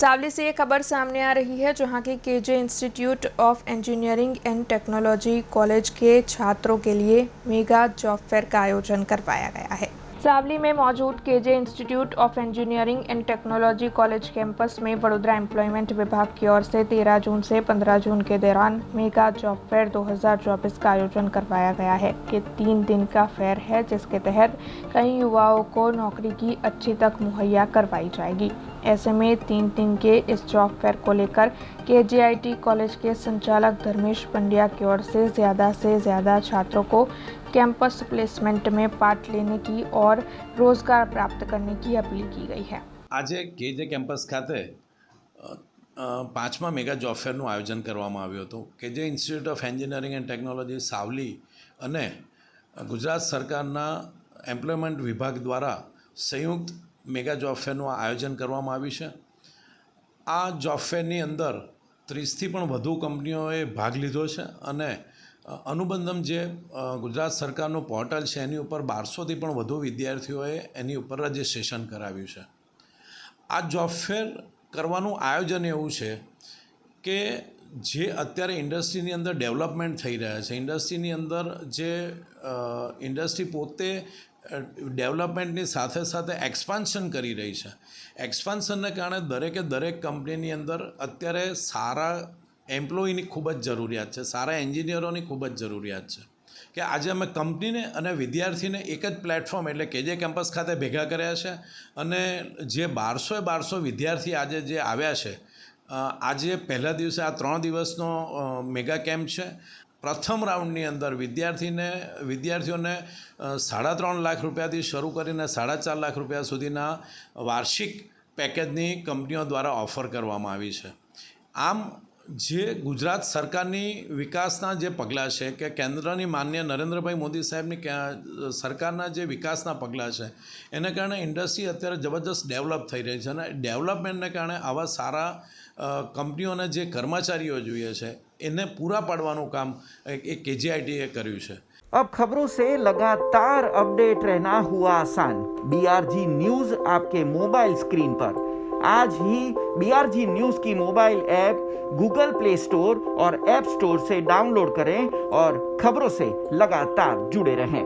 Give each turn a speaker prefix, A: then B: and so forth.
A: सावली से ये खबर सामने आ रही है जहां की KJ Institute of Engineering and Technology College के छात्रों के लिए मेगा जॉब फेयर का आयोजन करवाया गया है। सावली में मौजूद KJ Institute of Engineering and Technology College campus में वडोदरा एम्प्लॉयमेंट विभाग की ओर से 13 जून से 15 जून के दौरान मेगा जॉब फेयर 2024 का आयोजन करवाया गया है। ये 3 दिन का फेयर है जिसके तहत कई युवाओं को नौकरी की अच्छी तक मुहैया करवाई जाएगी। ऐसे में 3 दिन के इस जॉब फेयर को लेकर केजीआईटी कॉलेज के संचालक धर्मेश पंड्या की ओर से ज़्यादा छात्रों को कैंपस प्लेसमेंट में पार्ट लेने की और रोजगार प्राप्त करने की अपील की गई है।
B: आज केजे कैंपस खाते 5मा मेगा जॉब फेरનું આયોજન કરવામાં આવ્યું હતું। કેજે institute of engineering and technology Savli અને ગુજરાત સરકારના એમ્પ્લોયમેન્ટ વિભાગ દ્વારા સંયુક્ત મેગા જોબ ફેરનું આયોજન કરવામાં આવ્યું છે। આ જોબ ફેરની અંદર 30થી પણ વધુ કંપનીઓએ ભાગ લીધો છે અને અનુબંધમ જે ગુજરાત સરકારનું પોર્ટલ છે એની ઉપર 1200થી પણ વધુ વિદ્યાર્થીઓએ એની ઉપર રજિસ્ટ્રેશન કરાવ્યું છે। આ જોબ ફેર કરવાનું આયોજન એવું છે કે જે અત્યારે ઇન્ડસ્ટ્રીની અંદર ડેવલપમેન્ટ થઈ રહ્યા છે, ઇન્ડસ્ટ્રીની અંદર જે ઇન્ડસ્ટ્રી પોતે ડેવલપમેન્ટની સાથે સાથે એક્સપાન્શન કરી રહી છે, એક્સપાન્શનને કારણે દરેક કંપનીની અંદર અત્યારે સારા એમ્પ્લોયીની ખૂબ જ જરૂરિયાત છે, સારા એન્જિનિયરોની ખૂબ જ જરૂરિયાત છે કે આજે અમે કંપનીને અને વિદ્યાર્થીને એક જ પ્લેટફોર્મ એટલે કેજે કેમ્પસ ખાતે ભેગા કર્યા છે અને જે 1200 વિદ્યાર્થી આજે જે આવ્યા છે, આજે પહેલા દિવસે આ 3 દિવસનો મેગા કેમ્પ છે। પ્રથમ રાઉન્ડની અંદર વિદ્યાર્થીઓને 3.5 લાખ રૂપિયાથી શરૂ કરીને 4.5 લાખ રૂપિયા સુધીના વાર્ષિક પેકેજની કંપનીઓ દ્વારા ઓફર કરવામાં આવી છે। આમ જે ગુજરાત સરકારની વિકાસના જે પગલાં છે કે કેન્દ્રની માન્ય નરેન્દ્રભાઈ મોદી સાહેબની સરકારના જે વિકાસના પગલાં છે એને કારણે ઇન્ડસ્ટ્રી અત્યારે જબરદસ્ત ડેવલપ થઈ રહી છે અને ડેવલપમેન્ટને કારણે આવા સારા કંપનીઓને જે કર્મચારીઓ જોઈએ છે એને પૂરા પાડવાનું કામ એ કેજીઆઈટીએ કર્યું છે।
C: अब खबरों से लगातार अपडेट रहना हुआ आसान। BRG न्यूज आपके मोबाइल स्क्रीन पर आज ही BRG न्यूज की mobile app Google play store और ऐप स्टोर से डाउनलोड करें और खबरों से लगातार जुड़े रहें।